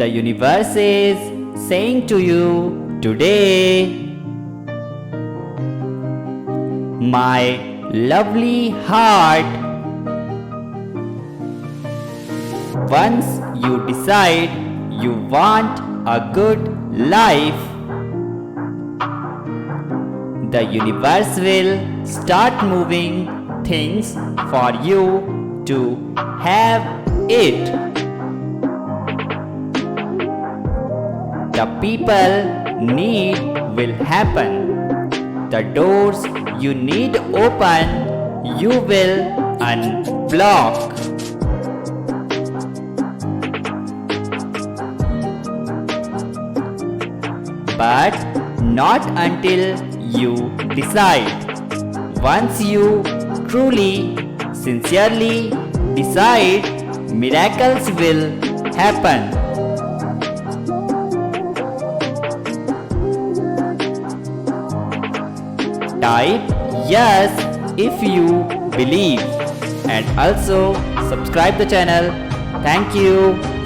The universe is saying to you today, my lovely heart, once you decide you want a good life, the universe will start moving things for you to have it. The people need will happen. The doors you need open, you will unblock. But not until you decide. Once you truly, sincerely decide, miracles will happen. Type yes if you believe and also subscribe the channel. Thank you.